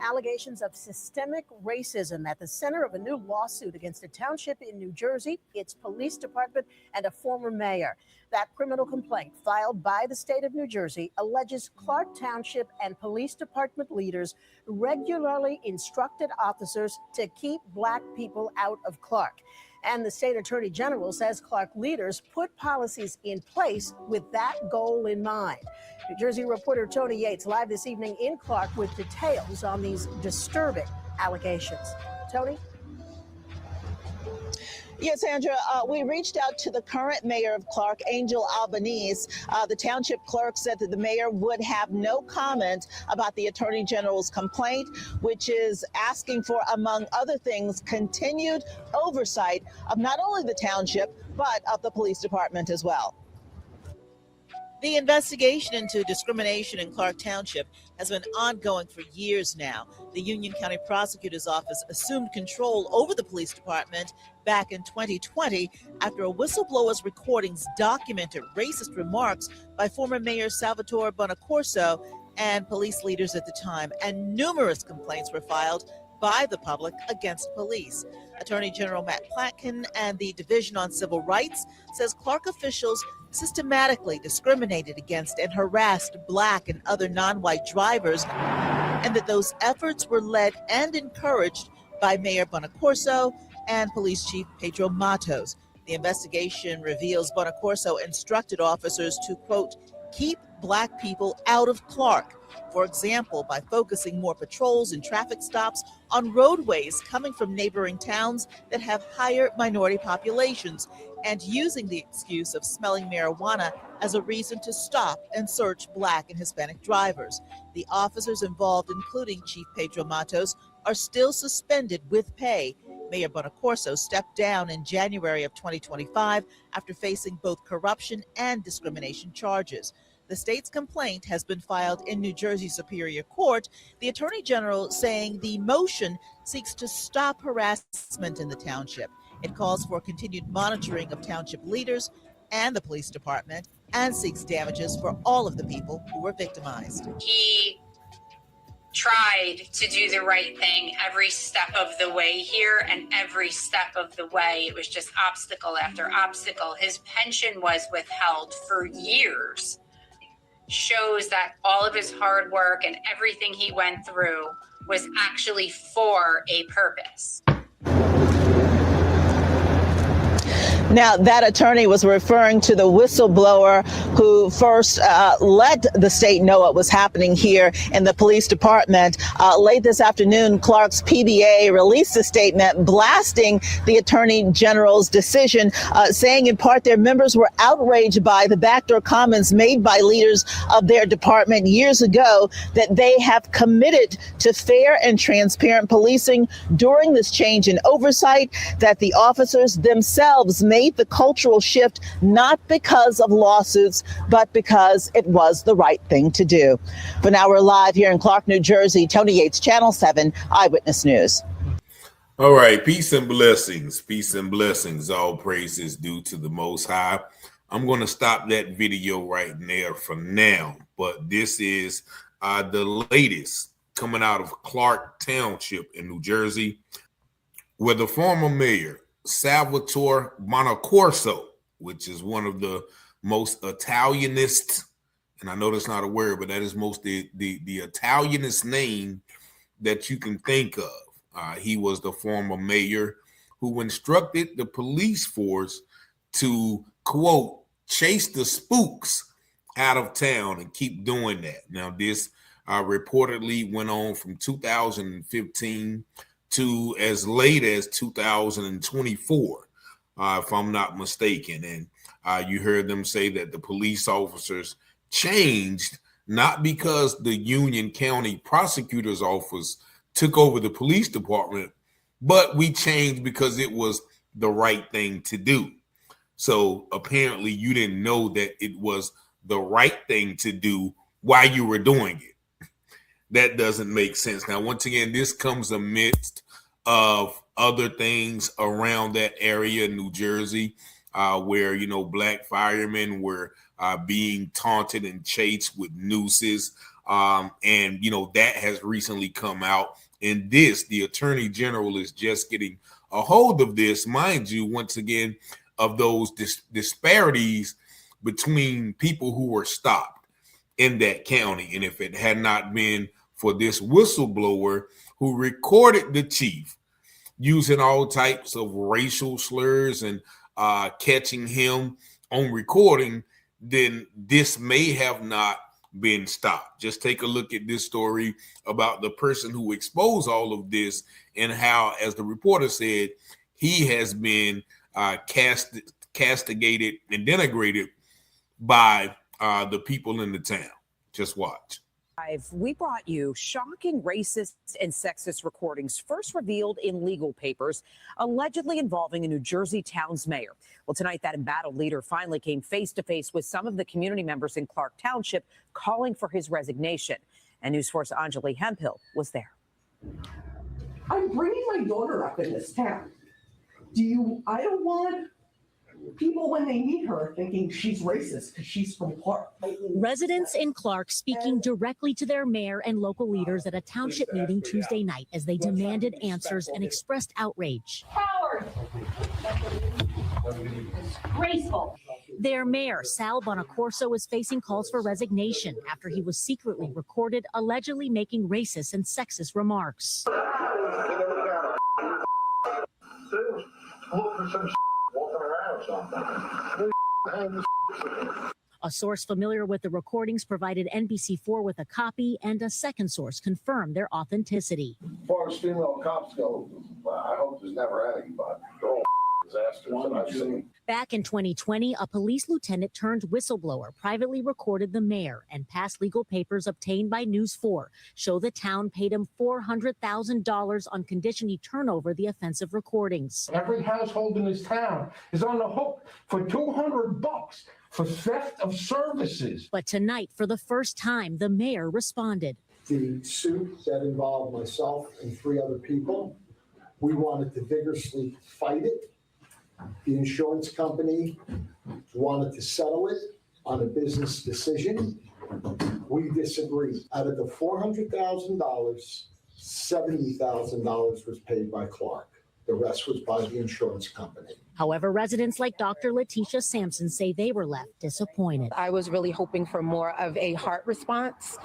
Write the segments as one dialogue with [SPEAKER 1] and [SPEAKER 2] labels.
[SPEAKER 1] Allegations of systemic racism at the center of a new lawsuit against a township in New Jersey, its police department, and a former mayor. That criminal complaint filed by the state of New Jersey alleges Clark Township and police department leaders regularly instructed officers to keep Black people out of Clark. And the state attorney general says Clark leaders put policies in place with that goal in mind. New Jersey reporter Tony Yates live this evening in Clark with details on these disturbing allegations. Tony?
[SPEAKER 2] Yes, Sandra, we reached out to the current mayor of Clark, Angel Albanese. The township clerk said that the mayor would have no comment about the attorney general's complaint, which is asking for, among other things, continued oversight of not only the township, but of the police department as well.
[SPEAKER 3] The investigation into discrimination in Clark Township has been ongoing for years now. The Union County Prosecutor's Office assumed control over the police department back in 2020 after a whistleblower's recordings documented racist remarks by former Mayor Salvatore Bornocosso and police leaders at the time, and numerous complaints were filed by the public against police. Attorney General Matt Platkin and the Division on Civil Rights says Clark officials systematically discriminated against and harassed Black and other non-white drivers, and that those efforts were led and encouraged by Mayor Bornocosso and Police Chief Pedro Matos. The investigation reveals Bornocosso instructed officers to, quote, keep Black people out of Clark. For example, by focusing more patrols and traffic stops on roadways coming from neighboring towns that have higher minority populations, and using the excuse of smelling marijuana as a reason to stop and search Black and Hispanic drivers. The officers involved, including Chief Pedro Matos, are still suspended with pay. Mayor Bornocosso stepped down in January of 2025 after facing both corruption and discrimination charges. The state's complaint has been filed in New Jersey Superior Court, the Attorney General saying the motion seeks to stop harassment in the township. It calls for continued monitoring of township leaders and the police department and seeks damages for all of the people who were victimized.
[SPEAKER 4] He tried to do the right thing every step of the way here, and every step of the way it was just obstacle after obstacle. His pension was withheld for years. Shows that all of his hard work and everything he went through was actually for a purpose.
[SPEAKER 2] Now, that attorney was referring to the whistleblower who first let the state know what was happening here in the police department. Late this afternoon, Clark's PBA released a statement blasting the attorney general's decision, saying in part their members were outraged by the backdoor comments made by leaders of their department years ago, that they have committed to fair and transparent policing during this change in oversight, that the officers themselves made the cultural shift not because of lawsuits, but because it was the right thing to do. For now, we're live here in Clark, New Jersey. Tony Yates, Channel 7 Eyewitness News.
[SPEAKER 5] All right, peace and blessings. Peace and blessings. All praises due to the Most High. I'm going to stop that video right there for now, but this is the latest coming out of Clark Township in New Jersey, where the former mayor Salvatore Bornocosso, which is one of the most Italianist, and I know that's not a word, but that is most the Italianist name that you can think of. He was the former mayor who instructed the police force to, quote, chase the spooks out of town and keep doing that. Now, this reportedly went on from 2015 to as late as 2024, if I'm not mistaken. And you heard them say that the police officers changed, not because the Union County Prosecutor's Office took over the police department, but we changed because it was the right thing to do. So apparently you didn't know that it was the right thing to do while you were doing it. That doesn't make sense. Now, once again, this comes amidst of other things around that area in New Jersey, where, Black firemen were being taunted and chased with nooses And, you know, that has recently come out. And the Attorney General is just getting a hold of this, mind you, once again, of those disparities between people who were stopped in that county. And if it had not been for this whistleblower who recorded the chief using all types of racial slurs and catching him on recording, then this may have not been stopped. Just take a look at this story about the person who exposed all of this and how, as the reporter said, he has been castigated and denigrated by the people in the town. Just watch.
[SPEAKER 6] We brought you shocking racist and sexist recordings first revealed in legal papers, allegedly involving a New Jersey town's mayor. Well, tonight, that embattled leader finally came face to face with some of the community members in Clark Township calling for his resignation. And News 4's Anjali Hemphill was there.
[SPEAKER 7] I'm bringing my daughter up in this town. I don't want people when they meet her thinking she's racist because she's from Clark.
[SPEAKER 8] Residents in Clark speaking directly to their mayor and local leaders at a township meeting Tuesday night as they demanded answers and expressed outrage.
[SPEAKER 7] Howard! Graceful.
[SPEAKER 8] Their mayor, Sal Bornocosso, is facing calls for resignation after he was secretly recorded allegedly making racist and sexist remarks. A source familiar with the recordings provided NBC4 with a copy, and a second source confirmed their authenticity.
[SPEAKER 9] As far as female cops go, I hope there's never any, but they're all disasters that I've seen.
[SPEAKER 8] Back in 2020, a police lieutenant turned whistleblower privately recorded the mayor, and past legal papers obtained by News 4 show the town paid him $400,000 on condition he turn over the offensive recordings.
[SPEAKER 10] Every household in this town is on the hook for $200 for theft of services.
[SPEAKER 8] But tonight, for the first time, the mayor responded.
[SPEAKER 11] The suit that involved myself and 3 other people, we wanted to vigorously fight it. The insurance company wanted to settle it on a business decision. We disagreed. Out of the $400,000, $70,000 was paid by Clark. The rest was by the insurance company.
[SPEAKER 8] However, residents like Dr. Letitia Sampson say they were left disappointed.
[SPEAKER 12] I was really hoping for more of a heart response,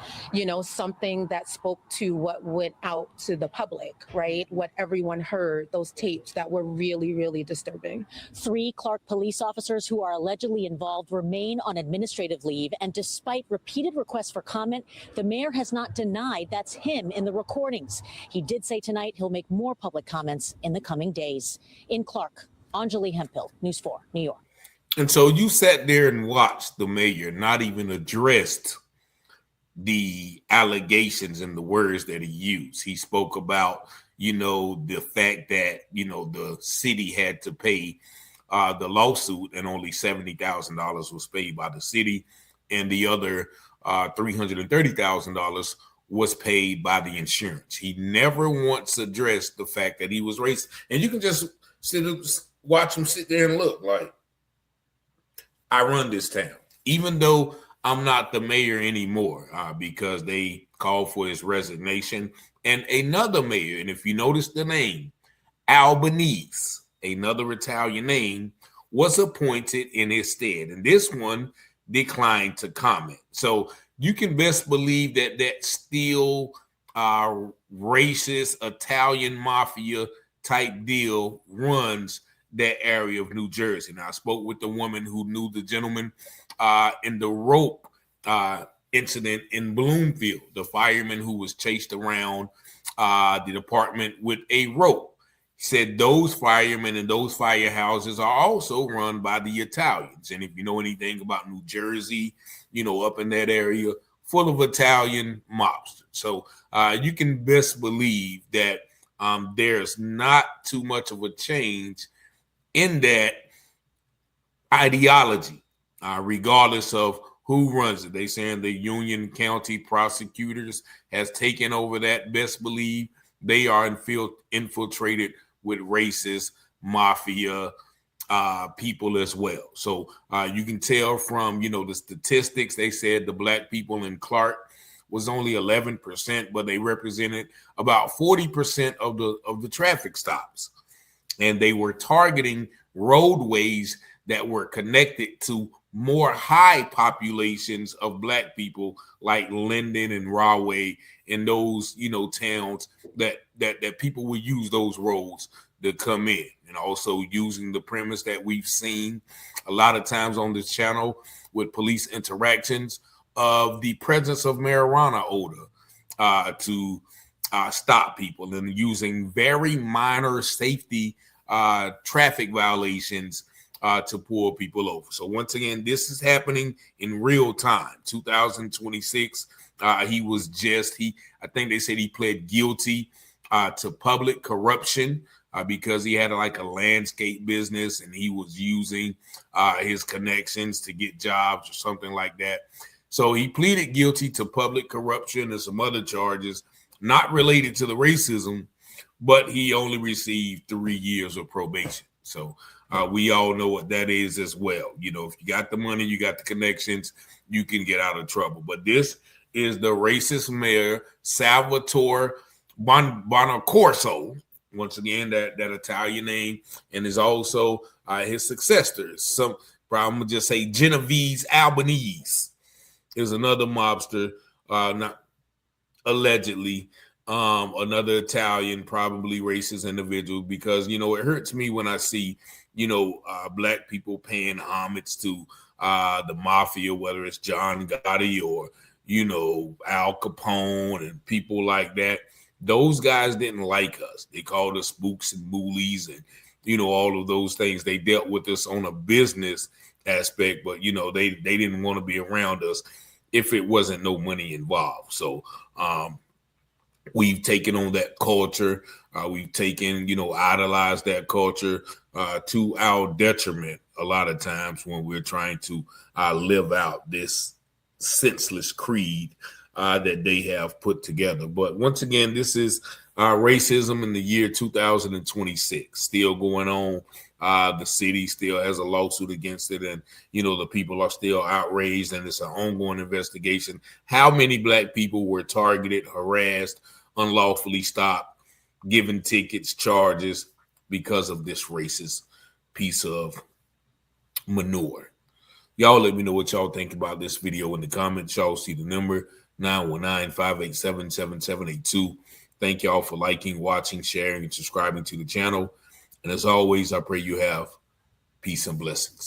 [SPEAKER 12] something that spoke to what went out to the public, right? What everyone heard, those tapes that were really, really disturbing.
[SPEAKER 8] 3 Clark police officers who are allegedly involved remain on administrative leave, and despite repeated requests for comment, the mayor has not denied that's him in the recordings. He did say tonight he'll make more public comments in the coming days. In Clark, Anjali Hemphill, News 4, New York.
[SPEAKER 5] And so you sat there and watched the mayor not even addressed the allegations and the words that he used. He spoke about, the fact that, the city had to pay the lawsuit and only $70,000 was paid by the city, and the other $330,000 was paid by the insurance. He never once addressed the fact that he was racist. And you can just watch him sit there and look like, I run this town, even though I'm not the mayor anymore, because they called for his resignation. And another mayor, and if you notice the name, Albanese, another Italian name, was appointed in his stead. And this one declined to comment. So you can best believe that that still racist Italian mafia type deal runs that area of New Jersey. Now, I spoke with the woman who knew the gentleman in the rope incident in Bloomfield, the fireman who was chased around the department with a rope. He said those firemen and those firehouses are also run by the Italians. And if you know anything about New Jersey, up in that area, full of Italian mobsters. So you can best believe that there's not too much of a change in that ideology, regardless of who runs it. They saying the Union County prosecutors has taken over that. Best believe they are infiltrated with racist mafia people as well. So you can tell from, the statistics. They said the black people in Clark was only 11%, but they represented about 40% of the traffic stops. And they were targeting roadways that were connected to more high populations of Black people, like Linden and Rahway, and those, towns that people would use those roads to come in. And also using the premise that we've seen a lot of times on this channel with police interactions of the presence of marijuana odor to stop people, and using very minor safety traffic violations to pull people over. So once again, this is happening in real time. 2026, I think they said he pled guilty to public corruption because he had like a landscape business and he was using his connections to get jobs or something like that. So he pleaded guilty to public corruption and some other charges not related to the racism, but he only received 3 years of probation. So we all know what that is as well. If you got the money, you got the connections, you can get out of trouble. But this is the racist mayor, Salvatore Bornocosso. Once again, that Italian name, and is also his successors. I'm gonna just say Genovese Albanese is another mobster, not allegedly, another Italian, probably racist individual, because it hurts me when I see Black people paying homage to the mafia, whether it's John Gotti or Al Capone and people like that. Those guys didn't like us. They called us spooks and bullies and all of those things. They dealt with us on a business aspect, but they didn't want to be around us if it wasn't no money involved. So we've taken on that culture. We've taken, idolized that culture to our detriment a lot of times when we're trying to live out this senseless creed that they have put together. But once again, this is racism in the year 2026, still going on. The city still has a lawsuit against it, and the people are still outraged, and it's an ongoing investigation. How many Black people were targeted, harassed, unlawfully stopped, given tickets, charges because of this racist piece of manure? Y'all let me know what y'all think about this video in the comments. Y'all see the number 919-587-7782. Thank y'all for liking, watching, sharing, and subscribing to the channel. And as always, I pray you have peace and blessings.